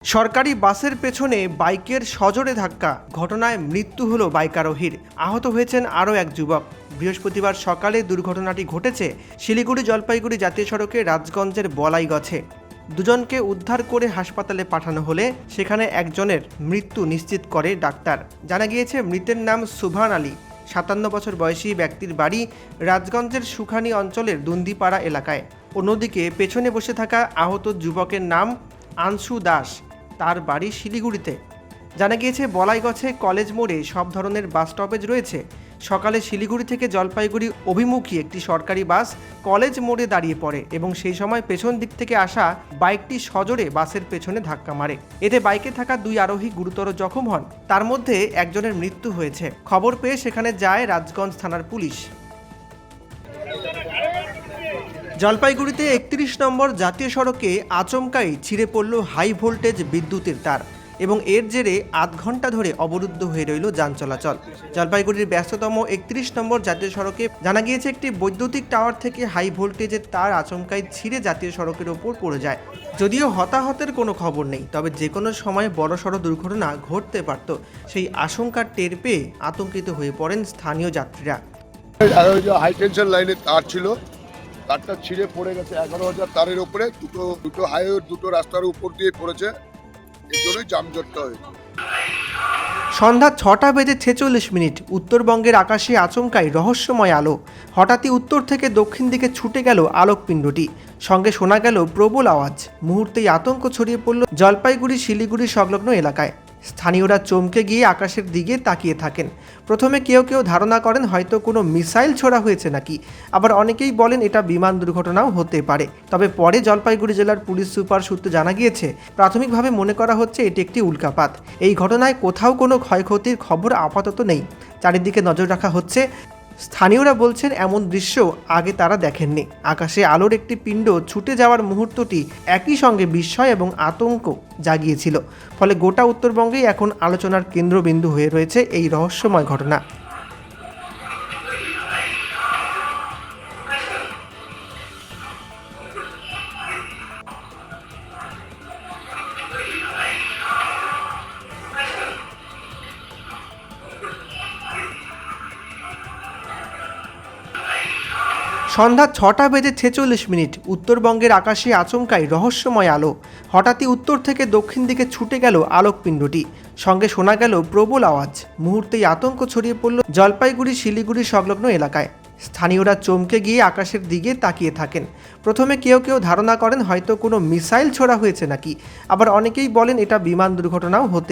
সরকারি বাসের পেছনে বাইকের সজোরে ধাক্কা, ঘটনায় মৃত্যু হলো বাইক আরোহীর। আহত হয়েছেন আরও এক যুবক। বৃহস্পতিবার সকালে দুর্ঘটনাটি ঘটেছে শিলিগুড়ি জলপাইগুড়ি জাতীয় সড়কে রাজগঞ্জের বলাইগছে। দুজনকে উদ্ধার করে হাসপাতালে পাঠানো হলে সেখানে একজনের মৃত্যু নিশ্চিত করে ডাক্তার। জানা গিয়েছে মৃতের নাম সুভান আলী। 57 বছর বয়সী ব্যক্তির বাড়ি রাজগঞ্জের সুখানি অঞ্চলের দুন্দিপাড়া এলাকায়। অন্যদিকে পেছনে বসে থাকা আহত যুবকের নাম আনসু দাস, তার বাড়ি শিলিগুড়িতে। জানা গিয়েছে বলাইগছে কলেজ মোড়ে সব ধরনের বাস স্টপেজ রয়েছে। সকালে শিলিগুড়ি থেকে জলপাইগুড়ি অভিমুখী একটি সরকারি বাস কলেজ মোড়ে দাঁড়িয়ে পড়ে এবং সেই সময় পেছন দিক থেকে আসা বাইকটি সজোরে বাসের পেছনে ধাক্কা মারে। এতে বাইকে থাকা দুই আরোহী গুরুতর জখম হন। তার মধ্যে একজনের মৃত্যু হয়েছে। খবর পেয়ে সেখানে যায় রাজগঞ্জ থানার পুলিশ। জলপাইগুড়িতে 31 নম্বর জাতীয় সড়কে আচমকাই ছিঁড়ে পড়ল হাই ভোল্টেজ বিদ্যুতের তার এবং এর জেরে আধ ঘন্টা ধরে অবরুদ্ধ হয়ে রইল যান চলাচল। জলপাইগুড়ির ব্যস্ততম 31 নম্বর জাতীয় সড়কে জানা গিয়েছে একটি বৈদ্যুতিক টাওয়ার থেকে হাই ভোল্টেজের তার আচমকাই ছিঁড়ে জাতীয় সড়কের ওপর পড়ে যায়। যদিও হতাহতের কোনো খবর নেই, তবে যে কোনো সময় বড়সড় দুর্ঘটনা ঘটতে পারত, সেই আশঙ্কার টের পেয়ে আতঙ্কিত হয়ে পড়েন স্থানীয় যাত্রীরা। হাই টেনশন লাইনের তার ছিল, তারটা ছিঁড়ে পড়ে গেছে 11,000 তারের উপরে, দুটো হাইওয়ে দুটো রাস্তার উপর দিয়ে পড়েছে, এই জন্যই যানজটটা হয়েছে। সন্ধ্যা 6:46 উত্তরবঙ্গের আকাশে আচমকাই রহস্যময় আলো। হঠাৎই উত্তর থেকে দক্ষিণ দিকে ছুটে গেল আলোকপিণ্ডটি, সঙ্গে শোনা গেল প্রবল আওয়াজ। মুহূর্তেই আতঙ্ক ছড়িয়ে পড়ল জলপাইগুড়ি শিলিগুড়ি সংলগ্ন এলাকায়। স্থানীয়রা চমকে গিয়ে আকাশের দিকে তাকিয়ে থাকেন। প্রথমে কেউ কেউ ধারণা করেন হয়তো কোনো মিসাইল ছোড়া হয়েছে নাকি, আবার অনেকেই বলেন এটা বিমান দুর্ঘটনাও হতে পারে। তবে পরে জলপাইগুড়ি জেলার পুলিশ সুপার সূত্রে জানা গিয়েছে প্রাথমিকভাবে মনে করা হচ্ছে এটি একটি উল্কাপাত। এই ঘটনায় কোথাও কোনো ক্ষয়ক্ষতির খবর আপাতত নেই। চারিদিকে নজর রাখা হচ্ছে। স্থানীয়রা বলছেন এমন দৃশ্য আগে তারা দেখেননি। আকাশে আলোর একটি পিণ্ড ছুটে যাওয়ার মুহূর্তটি একই সঙ্গে বিস্ময় এবং আতঙ্ক জাগিয়েছিল। ফলে গোটা উত্তরবঙ্গেই এখন আলোচনার কেন্দ্রবিন্দু হয়ে রয়েছে এই রহস্যময় ঘটনা। সন্ধ্যা 6:46 উত্তরবঙ্গের আকাশে আচমকাই রহস্যময় আলো। হঠাৎই উত্তর থেকে দক্ষিণ দিকে ছুটে গেল আলোকপিণ্ডটি, সঙ্গে শোনা গেল প্রবল আওয়াজ। মুহূর্তেই আতঙ্ক ছড়িয়ে পড়ল জলপাইগুড়ি শিলিগুড়ি সংলগ্ন এলাকায়। স্থানীয়রা চমকে গিয়ে আকাশের দিকে তাকিয়ে থাকেন। প্রথমে কেউ কেউ ধারণা করেন হয়তো কোনো মিসাইল ছোড়া হয়েছে নাকি, আবার অনেকেই বলেন এটা বিমান দুর্ঘটনাও হতে